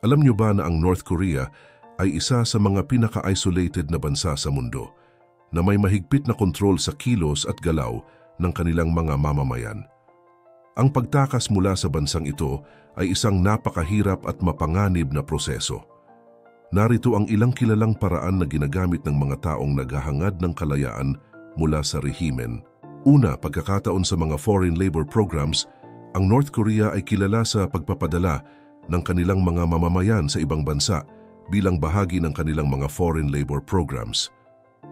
Alam niyo ba na ang North Korea ay isa sa mga pinaka-isolated na bansa sa mundo na may mahigpit na kontrol sa kilos at galaw ng kanilang mga mamamayan? Ang pagtakas mula sa bansang ito ay isang napakahirap at mapanganib na proseso. Narito ang ilang kilalang paraan na ginagamit ng mga taong naghahangad ng kalayaan mula sa rehimen. Una, pagkakataon sa mga foreign labor programs. Ang North Korea ay kilala sa pagpapadala ng kanilang mga mamamayan sa ibang bansa bilang bahagi ng kanilang mga foreign labor programs.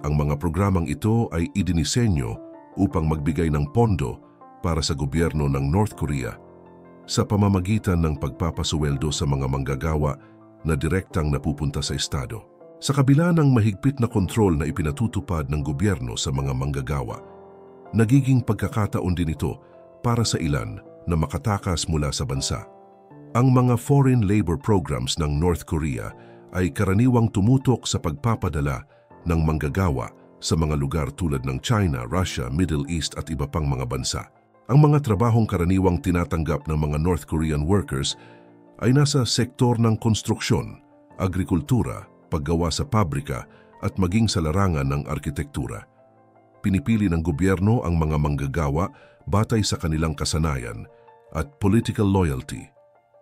Ang mga programang ito ay idinisenyo upang magbigay ng pondo para sa gobyerno ng North Korea sa pamamagitan ng pagpapasuweldo sa mga manggagawa na direktang napupunta sa estado. Sa kabila ng mahigpit na kontrol na ipinatutupad ng gobyerno sa mga manggagawa, nagiging pagkakataon din ito para sa ilan na makatakas mula sa bansa. Ang mga foreign labor programs ng North Korea ay karaniwang tumutok sa pagpapadala ng manggagawa sa mga lugar tulad ng China, Russia, Middle East at iba pang mga bansa. Ang mga trabahong karaniwang tinatanggap ng mga North Korean workers ay nasa sektor ng konstruksyon, agrikultura, paggawa sa pabrika at maging sa larangan ng arkitektura. Pinipili ng gobyerno ang mga manggagawa batay sa kanilang kasanayan at political loyalty.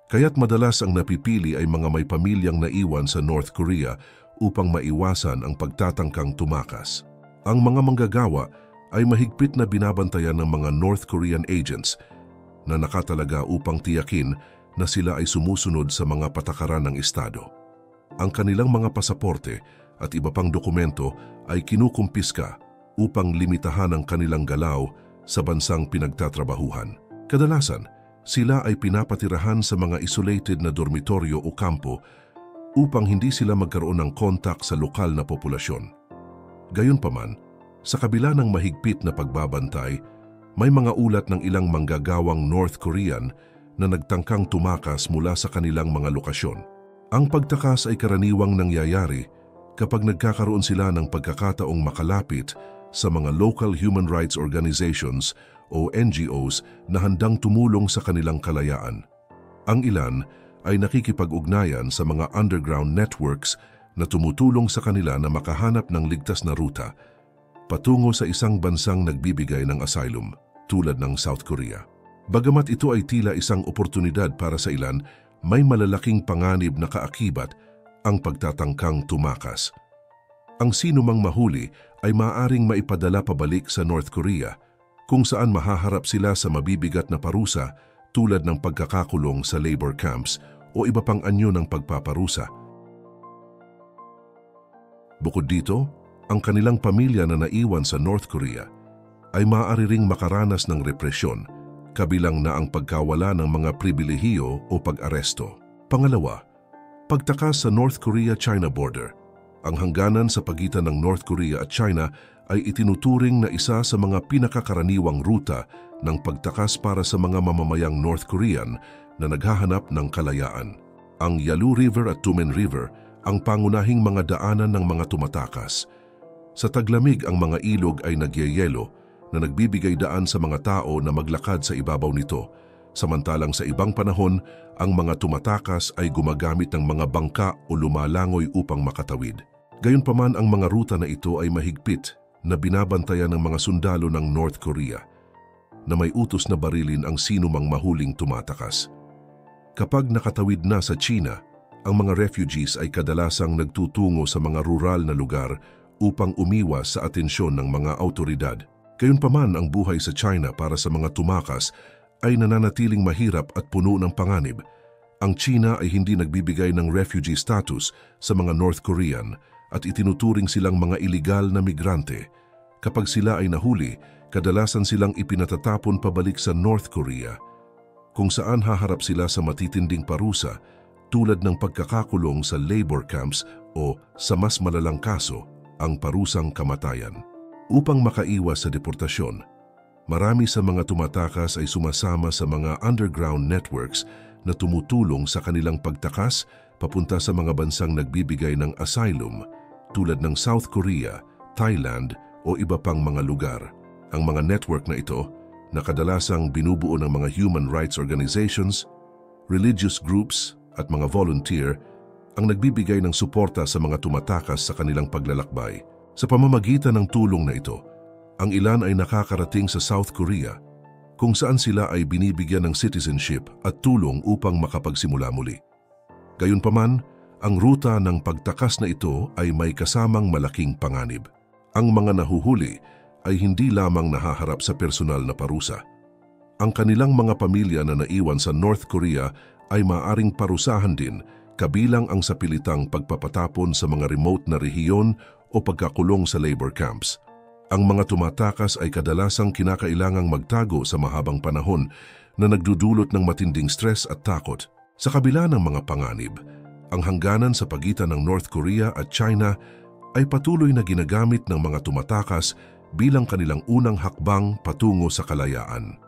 Kaya't madalas ang napipili ay mga may pamilyang naiwan sa North Korea upang maiwasan ang pagtatangkang tumakas. Ang mga manggagawa ay mahigpit na binabantayan ng mga North Korean agents na nakatalaga upang tiyakin na sila ay sumusunod sa mga patakaran ng estado. Ang kanilang mga pasaporte at iba pang dokumento ay kinukumpiska upang limitahan ang kanilang galaw sa bansang pinagtatrabahuhan. Kadalasan, sila ay pinapatirahan sa mga isolated na dormitoryo o kampo upang hindi sila magkaroon ng kontak sa lokal na populasyon. Gayunpaman, sa kabila ng mahigpit na pagbabantay, may mga ulat ng ilang manggagawang North Korean na nagtangkang tumakas mula sa kanilang mga lokasyon. Ang pagtakas ay karaniwang nangyayari kapag nagkakaroon sila ng pagkakataong makalapit sa mga local human rights organizations o NGOs na handang tumulong sa kanilang kalayaan. Ang ilan ay nakikipag-ugnayan sa mga underground networks na tumutulong sa kanila na makahanap ng ligtas na ruta patungo sa isang bansang nagbibigay ng asylum tulad ng South Korea. Bagamat ito ay tila isang oportunidad para sa ilan, may malalaking panganib na kaakibat ang pagtatangkang tumakas. Ang sinumang mahuli ay maaaring maipadala pabalik sa North Korea kung saan mahaharap sila sa mabibigat na parusa tulad ng pagkakakulong sa labor camps o iba pang anyo ng pagpaparusa. Bukod dito, ang kanilang pamilya na naiwan sa North Korea ay maaari ring makaranas ng represyon, kabilang na ang pagkawala ng mga pribilehiyo o pag-aresto. Pangalawa, pagtakas sa North Korea-China border. Ang hangganan sa pagitan ng North Korea at China ay itinuturing na isa sa mga pinakakaraniwang ruta ng pagtakas para sa mga mamamayang North Korean na naghahanap ng kalayaan. Ang Yalu River at Tumen River ang pangunahing mga daanan ng mga tumatakas. Sa taglamig, ang mga ilog ay nagyayelo na nagbibigay daan sa mga tao na maglakad sa ibabaw nito, samantalang sa ibang panahon, ang mga tumatakas ay gumagamit ng mga bangka o lumalangoy upang makatawid. Gayunpaman, ang mga ruta na ito ay mahigpit na binabantayan ng mga sundalo ng North Korea na may utos na barilin ang sinumang mahuling tumatakas. Kapag nakatawid na sa China, ang mga refugees ay kadalasang nagtutungo sa mga rural na lugar upang umiwas sa atensyon ng mga awtoridad. Gayunpaman, ang buhay sa China para sa mga tumakas ay nananatiling mahirap at puno ng panganib. Ang China ay hindi nagbibigay ng refugee status sa mga North Korean at itinuturing silang mga iligal na migrante. Kapag sila ay nahuli, kadalasan silang ipinatatapon pabalik sa North Korea, kung saan haharap sila sa matitinding parusa tulad ng pagkakakulong sa labor camps o sa mas malalang kaso, ang parusang kamatayan. Upang makaiwas sa deportasyon, marami sa mga tumatakas ay sumasama sa mga underground networks na tumutulong sa kanilang pagtakas papunta sa mga bansang nagbibigay ng asylum tulad ng South Korea, Thailand o iba pang mga lugar. Ang mga network na ito, na kadalasang binubuo ng mga human rights organizations, religious groups at mga volunteer ang nagbibigay ng suporta sa mga tumatakas sa kanilang paglalakbay. Sa pamamagitan ng tulong na ito, ang ilan ay nakakarating sa South Korea kung saan sila ay binibigyan ng citizenship at tulong upang makapagsimula muli. Gayunpaman, ang ruta ng pagtakas na ito ay may kasamang malaking panganib. Ang mga nahuhuli ay hindi lamang nahaharap sa personal na parusa. Ang kanilang mga pamilya na naiwan sa North Korea ay maaring parusahan din, kabilang ang sapilitang pagpapatapon sa mga remote na rehiyon o pagkakulong sa labor camps. Ang mga tumatakas ay kadalasang kinakailangang magtago sa mahabang panahon na nagdudulot ng matinding stress at takot. Sa kabila ng mga panganib, ang hangganan sa pagitan ng North Korea at China ay patuloy na ginagamit ng mga tumatakas bilang kanilang unang hakbang patungo sa kalayaan.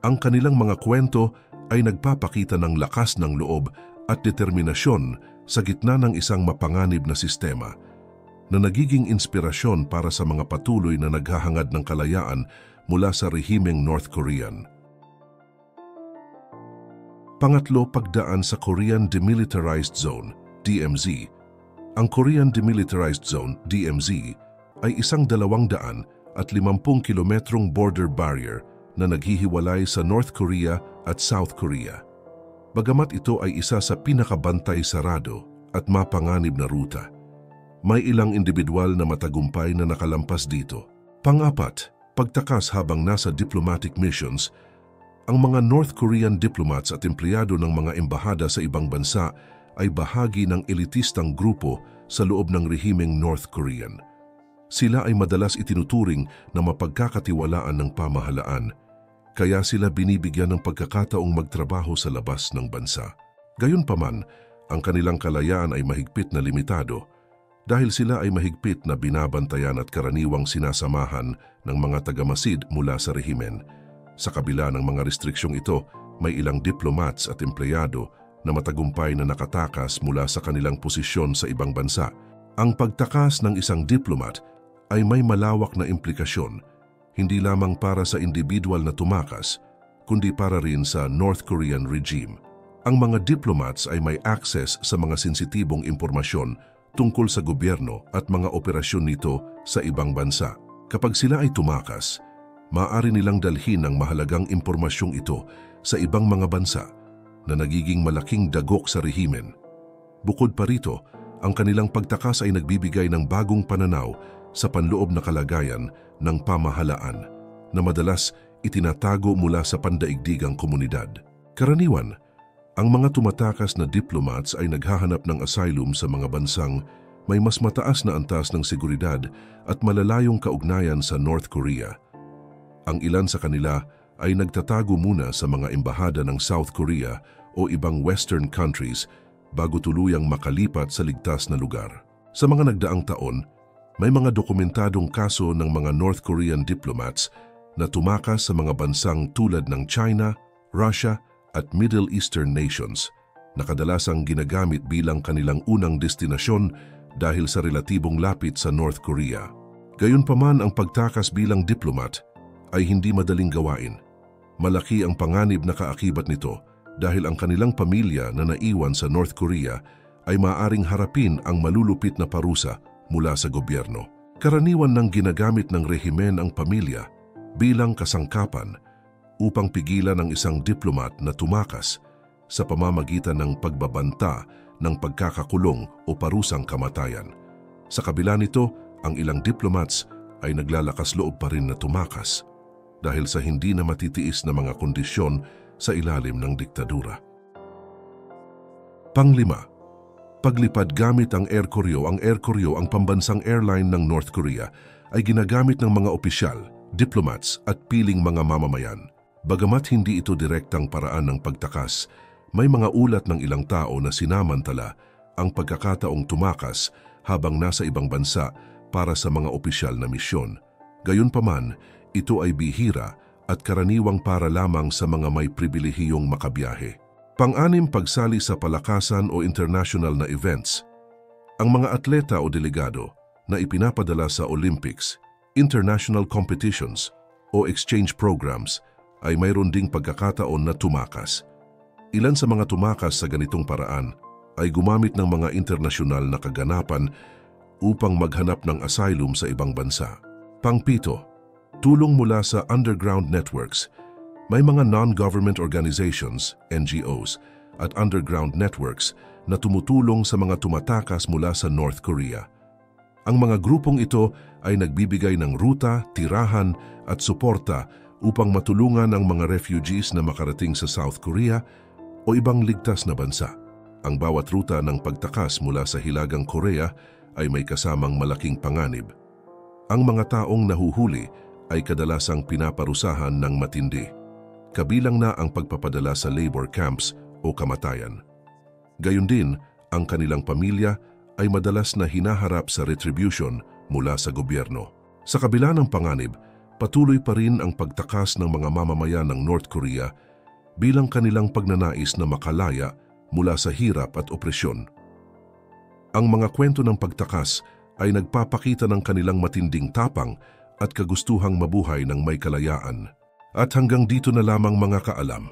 Ang kanilang mga kwento ay nagpapakita ng lakas ng loob at determinasyon sa gitna ng isang mapanganib na sistema na nagiging inspirasyon para sa mga patuloy na naghahangad ng kalayaan mula sa rehimeng North Korean. Pangatlo, pagdaan sa Korean Demilitarized Zone, DMZ. Ang Korean Demilitarized Zone, DMZ, ay isang 250 kilometrong border barrier na naghihiwalay sa North Korea at South Korea. Bagamat ito ay isa sa pinakabantay sarado at mapanganib na ruta, may ilang individual na matagumpay na nakalampas dito. Pang-apat, pagtakas habang nasa diplomatic missions. Ang mga North Korean diplomats at empleyado ng mga embahada sa ibang bansa ay bahagi ng elitistang grupo sa loob ng rehimeng North Korean. Sila ay madalas itinuturing na mapagkakatiwalaan ng pamahalaan, kaya sila binibigyan ng pagkakataong magtrabaho sa labas ng bansa. Gayunpaman, ang kanilang kalayaan ay mahigpit na limitado dahil sila ay mahigpit na binabantayan at karaniwang sinasamahan ng mga tagamasid mula sa rehimen. Sa kabila ng mga restriksyong ito, may ilang diplomats at empleyado na matagumpay na nakatakas mula sa kanilang posisyon sa ibang bansa. Ang pagtakas ng isang diplomat ay may malawak na implikasyon, hindi lamang para sa individual na tumakas, kundi para rin sa North Korean regime. Ang mga diplomats ay may access sa mga sensitibong impormasyon tungkol sa gobyerno at mga operasyon nito sa ibang bansa. Kapag sila ay tumakas, maaari nilang dalhin ang mahalagang impormasyong ito sa ibang mga bansa na nagiging malaking dagok sa rehimen. Bukod pa rito, ang kanilang pagtakas ay nagbibigay ng bagong pananaw sa panloob na kalagayan ng pamahalaan na madalas itinatago mula sa pandaigdigang komunidad. Karaniwan, ang mga tumatakas na diplomats ay naghahanap ng asylum sa mga bansang may mas mataas na antas ng seguridad at malalayong kaugnayan sa North Korea. Ang ilan sa kanila ay nagtatago muna sa mga embahada ng South Korea o ibang Western countries bago tuluyang makalipat sa ligtas na lugar. Sa mga nagdaang taon, may mga dokumentadong kaso ng mga North Korean diplomats na tumakas sa mga bansang tulad ng China, Russia at Middle Eastern nations na kadalasang ginagamit bilang kanilang unang destinasyon dahil sa relatibong lapit sa North Korea. Gayunpaman, ang pagtakas bilang diplomat ay hindi madaling gawain. Malaki ang panganib na kaakibat nito dahil ang kanilang pamilya na naiwan sa North Korea ay maaaring harapin ang malulupit na parusa mula sa gobyerno. Karaniwan nang ginagamit ng rehimen ang pamilya bilang kasangkapan upang pigilan ang isang diplomat na tumakas sa pamamagitan ng pagbabanta ng pagkakakulong o parusang kamatayan. Sa kabila nito, ang ilang diplomats ay naglalakas loob pa rin na tumakas dahil sa hindi na matitiis na mga kondisyon sa ilalim ng diktadura. Panglima, paglipad gamit ang Air Koryo. Ang Air Koryo, ang pambansang airline ng North Korea, ay ginagamit ng mga opisyal, diplomats at piling mga mamamayan. Bagamat hindi ito direktang paraan ng pagtakas, may mga ulat ng ilang tao na sinamantala ang pagkakataong tumakas habang nasa ibang bansa para sa mga opisyal na misyon. Gayunpaman, ito ay bihira at karaniwang para lamang sa mga may pribilehiyong makabiyahe. Pang-anim, pagsali sa palakasan o international na events. Ang mga atleta o delegado na ipinapadala sa Olympics, international competitions o exchange programs ay mayroon ding pagkakataon na tumakas. Ilan sa mga tumakas sa ganitong paraan ay gumamit ng mga internasyonal na kaganapan upang maghanap ng asylum sa ibang bansa. Pang-pito, tulong mula sa underground networks. May mga non-government organizations, NGOs, at underground networks na tumutulong sa mga tumatakas mula sa North Korea. Ang mga grupong ito ay nagbibigay ng ruta, tirahan at suporta upang matulungan ang mga refugees na makarating sa South Korea o ibang ligtas na bansa. Ang bawat ruta ng pagtakas mula sa Hilagang Korea ay may kasamang malaking panganib. Ang mga taong nahuhuli ay kadalasang pinaparusahan ng matindi, kabilang na ang pagpapadala sa labor camps o kamatayan. Gayon din, ang kanilang pamilya ay madalas na hinaharap sa retribution mula sa gobyerno. Sa kabila ng panganib, patuloy pa rin ang pagtakas ng mga mamamayan ng North Korea bilang kanilang pagnanais na makalaya mula sa hirap at opresyon. Ang mga kwento ng pagtakas ay nagpapakita ng kanilang matinding tapang at kagustuhang mabuhay ng may kalayaan. At hanggang dito na lamang mga kaalam.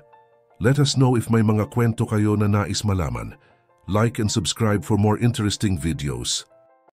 Let us know if may mga kwento kayo na nais malaman. Like and subscribe for more interesting videos.